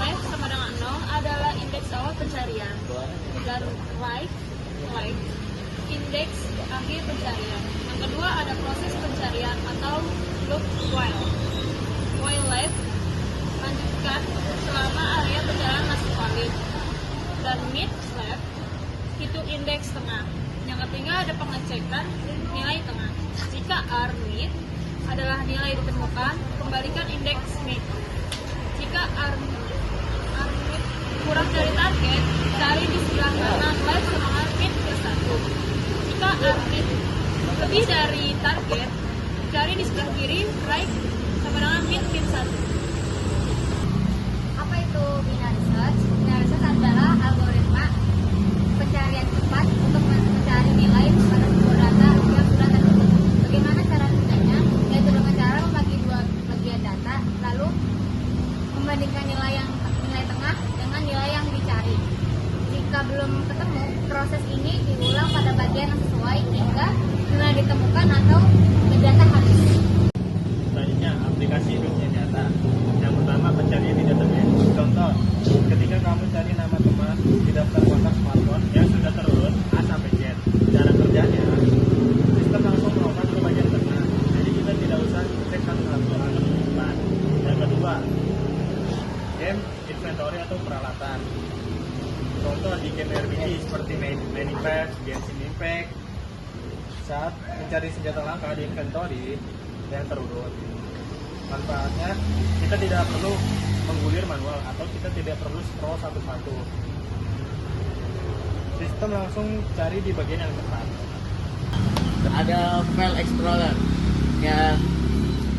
left sama dengan 0 adalah indeks awal pencarian, dan right indeks akhir pencarian. Yang kedua ada proses pencarian atau loop while. While left lanjutkan selama area pencarian masih valid, dan mid left hitung indeks tengah. Yang ketiga ada pengecekan nilai tengah. Jika R mid adalah nilai ditemukan, kembalikan indeks mid. Jika R mid kurang dari target, cari di sebelah kanan left sama dengan mid plus 1. Jika R mid lebih dari target, cari di sebelah kiri right sama dengan mid min 1. Apa itu binary search? Binary search adalah algoritma pencarian cepat untuk mencari nilai pada sebuah data yang sudah tertutup. Bagaimana cara kerjanya? Yaitu dengan cara membagi dua bagian data, lalu membandingkan nilai tengah dengan nilai yang dicari. Jika belum ketemu, proses ini diulang pada bagian yang sesuai hingga nilai ditemukan atau data habis. Selanjutnya, aplikasi dunia nyata. Yang pertama, pencarian di database. Contoh, ketika kamu cari nama teman di daftar kontak smartphone yang sudah terurut A sampai Z. Cara kerjanya, sistem langsung melakukan ke bagian tengah. Jadi kita tidak usah cek satu-satu atau depan. Yang kedua, game inventory atau peralatan. Contoh di game RPG seperti Manifest, Genshin Impact. Saat mencari senjata langka di inventory yang terurut, manfaatnya kita tidak perlu menggulir manual atau kita tidak perlu scroll satu-satu. Sistem langsung cari di bagian yang tepat. Ada file explorer. Ya,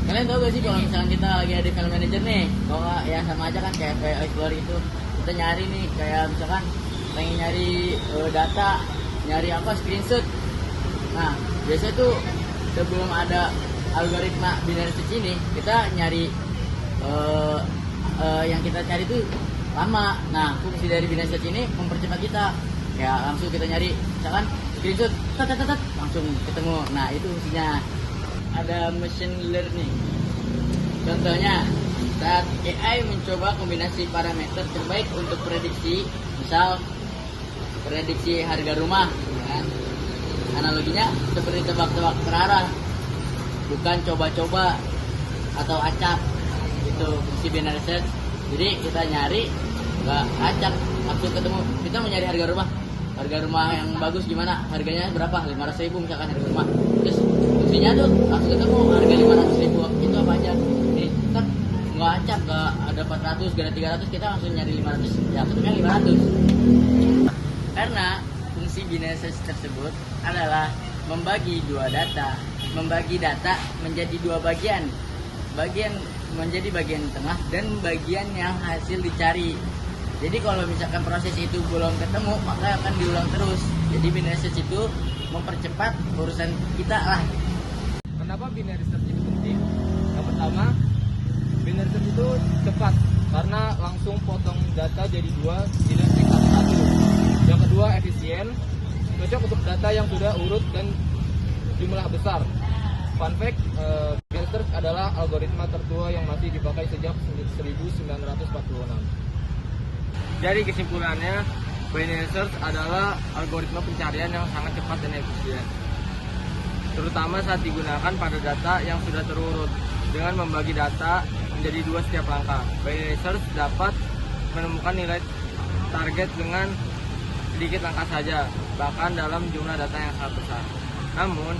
kalian tahu gak sih kalau misalnya kita lagi ada file manager nih, kalau nggak ya sama aja kan kayak file explorer itu. Kita nyari nih, kayak misalkan pengen nyari data, nyari apa screenshot. Nah, biasanya tuh sebelum ada algoritma binary search ini, kita nyari yang kita cari itu lama. Nah, fungsi dari binary search ini mempercepat kita. Ya, langsung kita nyari, misalkan screenshot, langsung ketemu. Nah, itu fungsinya. Ada machine learning. Contohnya, saat AI mencoba kombinasi parameter terbaik untuk prediksi, misal prediksi harga rumah, kan? Analoginya seperti tebak-tebak terarah, bukan coba-coba atau acak. Itu fungsi binary search. Jadi kita nyari nggak acak, langsung ketemu. Kita mau nyari harga rumah yang bagus gimana, harganya berapa, 500.000 misalkan harga rumah. Terus fungsinya tuh langsung ketemu harga 500.000. Itu apa aja, ini kan nggak acak, nggak ada 400, nggak ada 300, kita langsung nyari 500, ya ketemunya 500. Karena fungsi binary search tersebut adalah membagi data menjadi dua bagian menjadi bagian tengah dan bagian yang hasil dicari. Jadi kalau misalkan proses itu belum ketemu, maka akan diulang terus. Jadi binary search itu mempercepat urusan kita lah. Kenapa binary search itu penting? Yang pertama, binary search itu cepat karena langsung potong data jadi dua, tidak cek satu-satu. Yang kedua, efisien, cocok untuk data yang sudah urut dan jumlah besar. Fun fact, binary search adalah algoritma tertua yang masih dipakai sejak 1946. Jadi kesimpulannya, binary search adalah algoritma pencarian yang sangat cepat dan efisien, terutama saat digunakan pada data yang sudah terurut. Dengan membagi data menjadi dua setiap langkah, binary search dapat menemukan nilai target dengan sedikit langkah saja, bahkan dalam jumlah data yang sangat besar. Namun,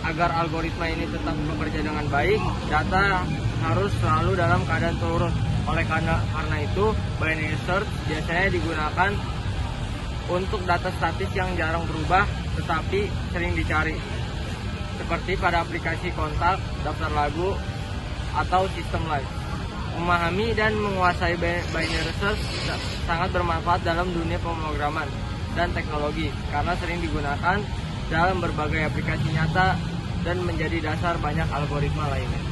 agar algoritma ini tetap bekerja dengan baik, data harus selalu dalam keadaan terurut. Karena itu, binary search biasanya digunakan untuk data statis yang jarang berubah tetapi sering dicari, seperti pada aplikasi kontak, daftar lagu, atau sistem live. Memahami dan menguasai binary search sangat bermanfaat dalam dunia pemrograman dan teknologi karena sering digunakan dalam berbagai aplikasi nyata dan menjadi dasar banyak algoritma lainnya.